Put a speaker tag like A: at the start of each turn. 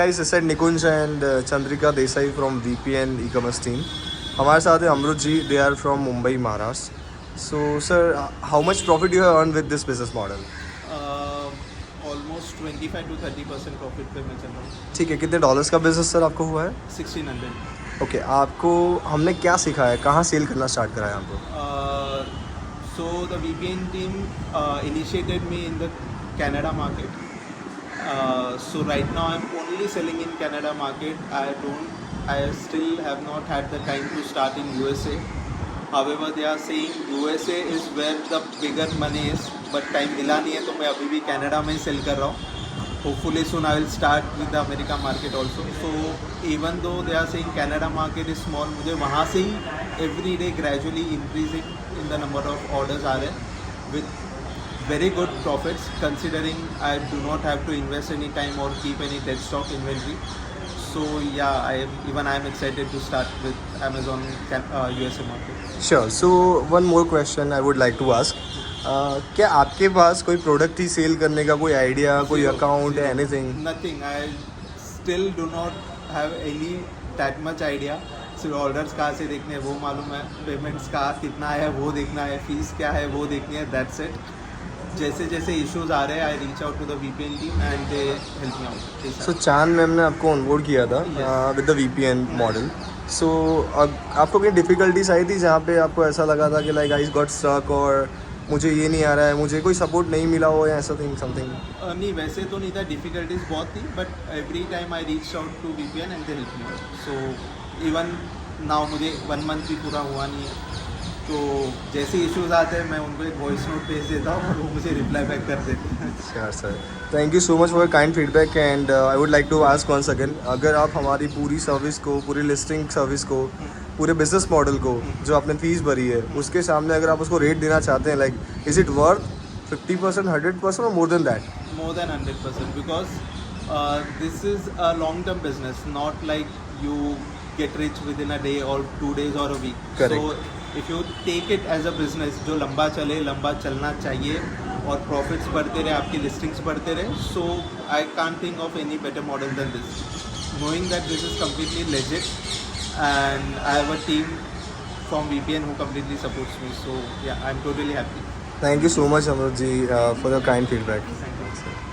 A: Guys, this is Nikunj and Chandrika Desai from VPN e-commerce team. हमारे साथ है अमरुद जी. They are from Mumbai, Maharashtra. So, sir, how much profit you have earned with this business model?
B: Almost 25 to 30% profit पे मैं चल रहा हूँ.
A: ठीक है, कितने डॉलर्स का बिजनेस सर आपको हुआ है?
B: 1600.
A: ओके, आपको हमने क्या सिखाया है, कहाँ सेल करना स्टार्ट कराया आपको?
B: So the VPN team initiated me in the Canada market. So right now I'm only selling in Canada market. I still have not had the time to start in USA. However, they are saying USA is where the bigger money is, but time मिला नहीं है तो मैं अभी भी Canada में cell कर रहा हूँ. Hopefully soon I will start with the America market also. So even though they are saying Canada market is small, मुझे वहाँ से ही every day gradually increasing in the number of orders आ रहे हैं with very good profits, considering I do not have to invest any time or keep any dead stock inventory. So yeah, I am excited to start with Amazon USA market.
A: Sure. So one more question I would like to ask. क्या आपके पास कोई product ही cell करने का कोई idea, कोई account, anything?
B: Nothing. I still do not have any that much idea. सिर्फ orders कहाँ से देखने हैं वो मालूम है, पेमेंट्स का कितना है वो देखना है, फीस क्या है वो देखनी है, दैट्स इट. जैसे जैसे इश्यूज आ रहे हैं I reach out to the VPN team and they help me out.
A: So Chand ma'am ने आपको ऑनबोर्ड किया था विद द VPN मॉडल. सो आपको कोई डिफ़िकल्टीज आई थी जहाँ पे आपको ऐसा लगा था कि लाइक आई गॉट स्टक और मुझे ये नहीं आ रहा है, मुझे कोई सपोर्ट नहीं मिला हो या ऐसा थिंग समथिंग?
B: नहीं, वैसे तो नहीं था, डिफ़िकल्टीज बहुत थी, but every time I reach out to VPN and they help me out. So even now मुझे 1 मंथ भी पूरा हुआ नहीं है, तो जैसे इश्यूज आते हैं मैं उनको एक वॉइस नोट भेज देता हूँ और वो मुझे रिप्लाई बैक कर देते हैं.
A: Sure sir, thank you so much for kind feedback and I would like to ask once again, अगर आप हमारी पूरी सर्विस को, पूरी लिस्टिंग सर्विस को, पूरे बिजनेस मॉडल को जो आपने फीस भरी है उसके सामने अगर आप उसको रेट देना चाहते हैं, लाइक इज इट वर्थ 50%, 100% और more than that?
B: More than 100%, because this is a long term business, not like you get rich within a day or 2 days or a week.
A: Correct.
B: So if you take it as a business जो लंबा चले, लंबा चलना चाहिए और profits बढ़ते रहे, आपकी लिस्टिंग्स बढ़ते रहे, so I can't think of any better model than this, knowing that this is completely legit and I have a team from VPN who completely supports me. So yeah, I'm totally happy.
A: Thank you so much Amrut ji for your kind feedback.
B: Thank you.